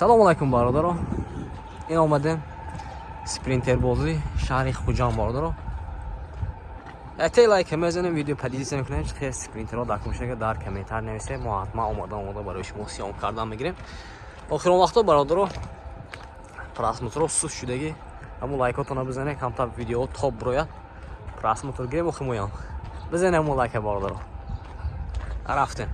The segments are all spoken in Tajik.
Assalomu alaykum barodaro. In omadim sprinter bozi shahri Xo'jand barodaro. Ate like mezanim video padidis میکنم که sprinter در کوشش در کمیتر نویسه ما حتما اومده برای شما سیام کردن میگیریم. آخر وقتا برادرو просмотр سوس شدگی همون لایکاتون بزنید کم تا ویدیو تاپ بروید просмотр گیریم و خمویان بزنید همون لایک باردارو رفتن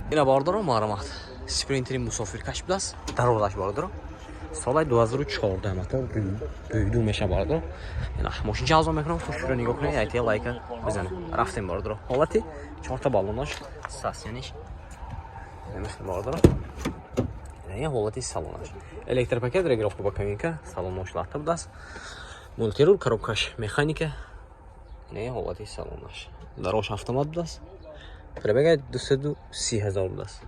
اینا باردارو معلومات sprinter مسافرکش بدست در روزش باردارو سال 2014 متر دو میشه باردارو اینا ماشین جذب میکنم خوش رو نگاه کنید ایتی لایک بزنید رفتن باردارو حالتی 4 تا بالونش استاسیونش نمیشه باردارو این حالتی салонаш электропакет регулировка боковинка салон мошлата будаст мультирул коробкаш механика این حالتی салонаш дарош автомат будаст пробега 230,000 будаст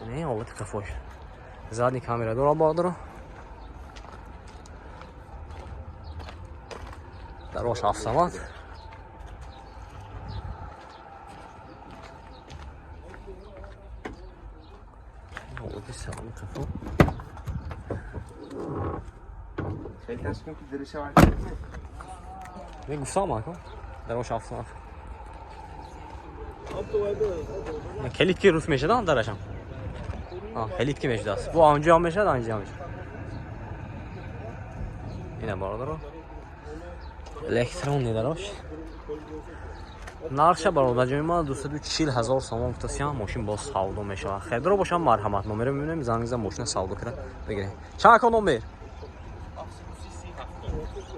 این حالتی کفاش задний камера дора бардоро дарош автомат حالتی салон кафо خیلی تصمیم که درشه وقت میگفتم آقا دروش автомат کلید کی روز میشه دان درشم کلید کی میشه دست بو آنجا میشه آنجا میشه اینا باردارو الکترونی دروش нарша бародаҷои ман 240,000 сомон гуфтасиям мошин боз савдо мешавад хедро бошам марҳамат номеро мебинем зангизам мошина савдо кара бигирем чанд ко номер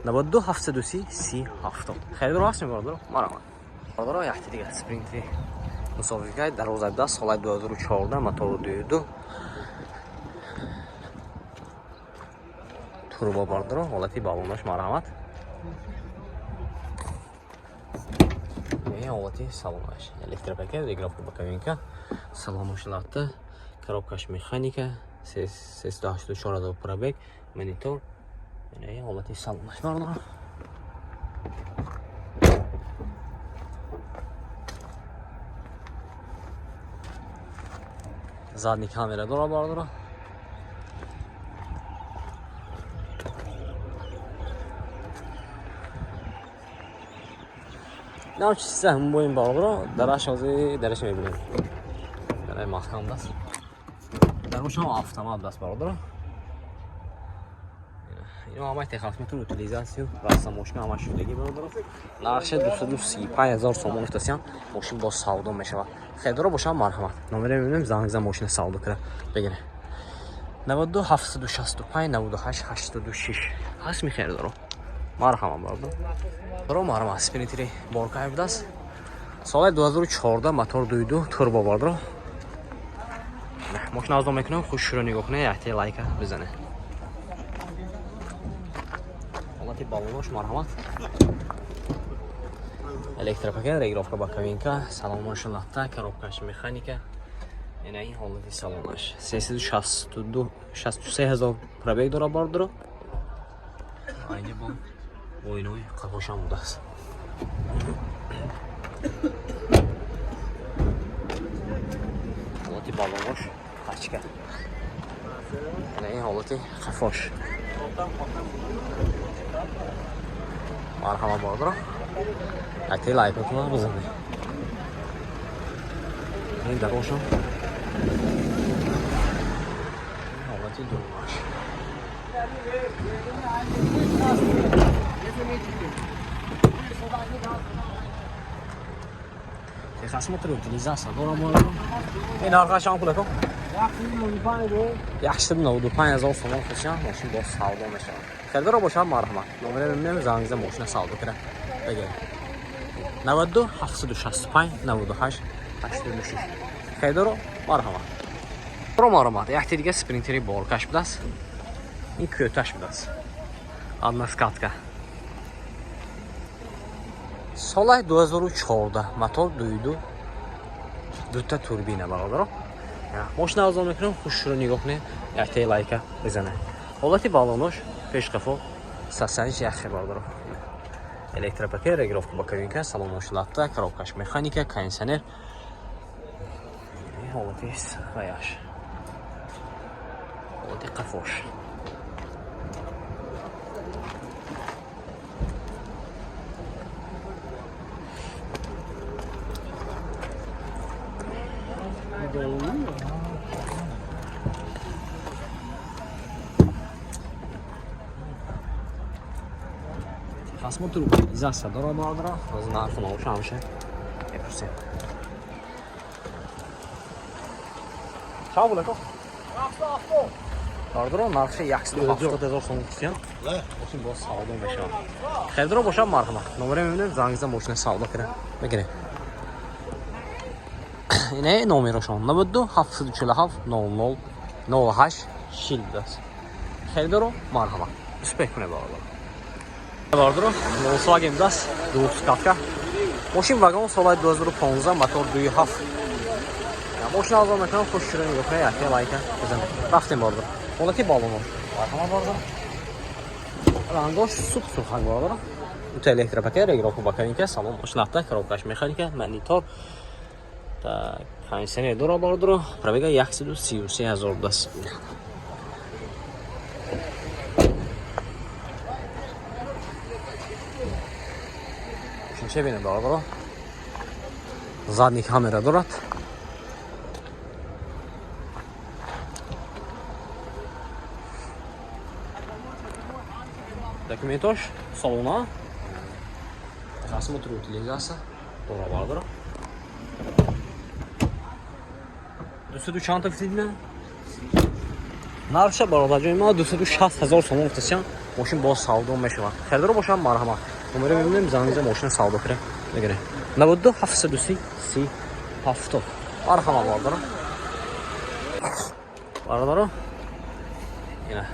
92 730 30 70 хедро ҳастем бародаро марҳамат бародаро яхти дига спринтри мусофиркай дар 12 соли 2014 мотор 22 турбо бародаро ҳолати балонаш марҳамат این حالتی салонаш электропакет регулировка боковинка салон мошлата коробкаш механика 384,000 пробег монитор این حالتی салонаш باردارو задний камера дора бародаро نه چیزی هم با این بالا درش ازی درش میبینیم در این محکم دست دروش هم автомат دست برادر اینا همه تخصص تو utilizatsiyon راست ماشین همه شدگی برادر نقش 235,000 سوم گفتم ماشین با سودا میشه خیدرا باشم مرحمت نمره میبینیم زنگ ماشین سودا کرده بگیره 92 765 98 86 هست میخیر دارو مرحبا برادر برو مرحبا спринтери боркай будаст соли 2014 мотор 22 турбо бародаро мошина аздом мекунам хушро нигоҳ кунед яхте лайка бизанед ҳолати балонош марҳамат электропакет регулировка боковинка салон машината коробкаш механика ина ин ҳолати салонаш 363,000 пробег дора бародаро айни бо ойной қафошам будаст ҳолати балонош пачка ин ҳолати қафош марҳама бародаро акти лайкотуна бизанед ин дарошам ҳолати дурмаш تخصص utilizatsiya دارم این آخرش هم پولکو 195,000 سوم خودشم ماشین با سودا میشه خیلی رو باشم مرحمت نمره میبینیم زنگ ماشین سودا کنه بگیر 92 765 98 86 خیلی رو مرحمت برو مرحمت یه دیگه سپرینتری بارکش بدست این کوتاش بدست одна скатка соли 2014 мотор 22 дута турбина бародаро мошина аздом мекунам хушро нигоҳ кунед яхте лайка бизанед ҳолати балонош пешқафо 81 яхе бародаро Электропакет, регулировка боковинка, салон ошилатта, коробкаш механика, кондиционер. Ҳолати сахаяш. Ҳолати қафош. Посмотрю, изоляция дорого, знаю, что научу вообще. Я просто. Чао, леко. Кардро, нархи 170,000 сом гуфтем. Машин бо савдо мешавад. Хелдро бошам мархама. Номер мебинем, зангизам машина савдо кирем. Бигире. Ине номерошон 92 747 00 08 шилдас. Хелдро мархама. Успех куне баъдо. Бардро, Volkswagen даст, 200 Машин вагон соли 2015, мотор 2.7. Машин арзон мекунам, хушширин yo'qqa yakka layka bizim. Raftim bordro. Holati balonu. Marhama bordro. Rangosh sup-surxan bordro. Uta elektropaket, rегулировка боковинка, salon ошилатта, коробкаш механика, монитор. Так, кондиционер дора бordro. Пробега 133,000 даст. Че бинем бардро. Задний камера дорад. Документош салона. Осмотр утилизация. Дора бардро. Дусаду чанта фидме. Нарша барода ҷои 260,000 сом гуфтасям. Машин боз савдо мешавад. Хелдро бошам марҳама. Номер мебинем зангиза машина савдо кире. Бигире. 92 730 30 марҳама бардро. Бардро. Ина.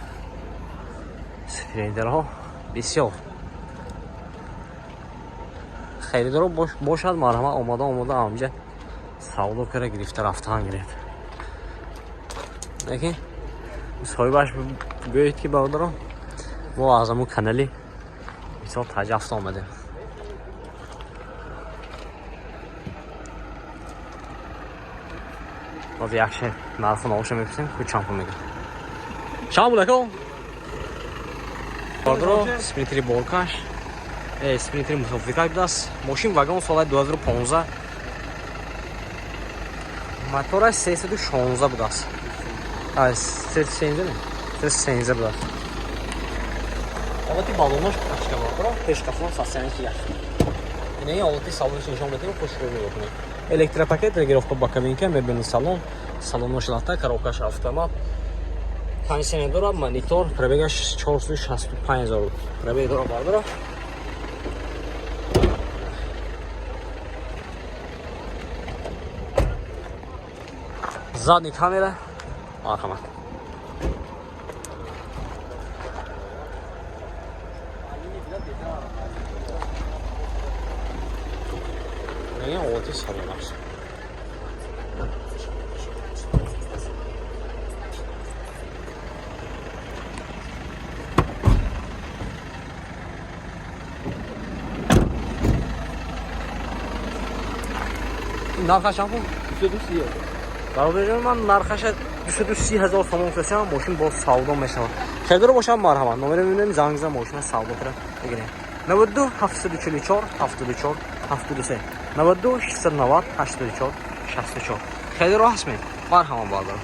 Спринтерҳо бисёр. Хелдро бошад марҳама омода амҷа савдо кире гирифта рафтан гиред. Лекин соҳибаш гӯед ки бардро мо аз аму канали бисёр таҷаффут омадем. Боз якше нарху наоша меписем ку чанд пул мегӯяд. Чанд буд ако? Бардро спринтери болкаш, спринтери мусофирка будааст. Мошин вагон соли 2015. Мотора 316 будааст. 313 будааст. Ҳолати балонош пашка бардро, пешкафон сасянки як. Инаи ҳолати салониш нишон метавонем хушрӯй мекунем. Электропакет, регулировка боковинка, мебинем салон, салон ошилатта, коробкаш автомат. Кондиционер дорад, монитор, пробегаш 465,000 пробег дорад бардро. Задний камера, марҳамат. Ин ҳолати салон аст. Нархаш чанд пул? 230. Бародарҷон, ман нархаша 230,000 сом гуфтасам, мошин боз савдо мешавад. Хелдро бошам марҳамат. Номер мебинем, зангиза мошина савдо кире. Бигирем. 92 744 74 73 92 690 84 64. Хелдро ҳаст ме. Марҳамат бардор.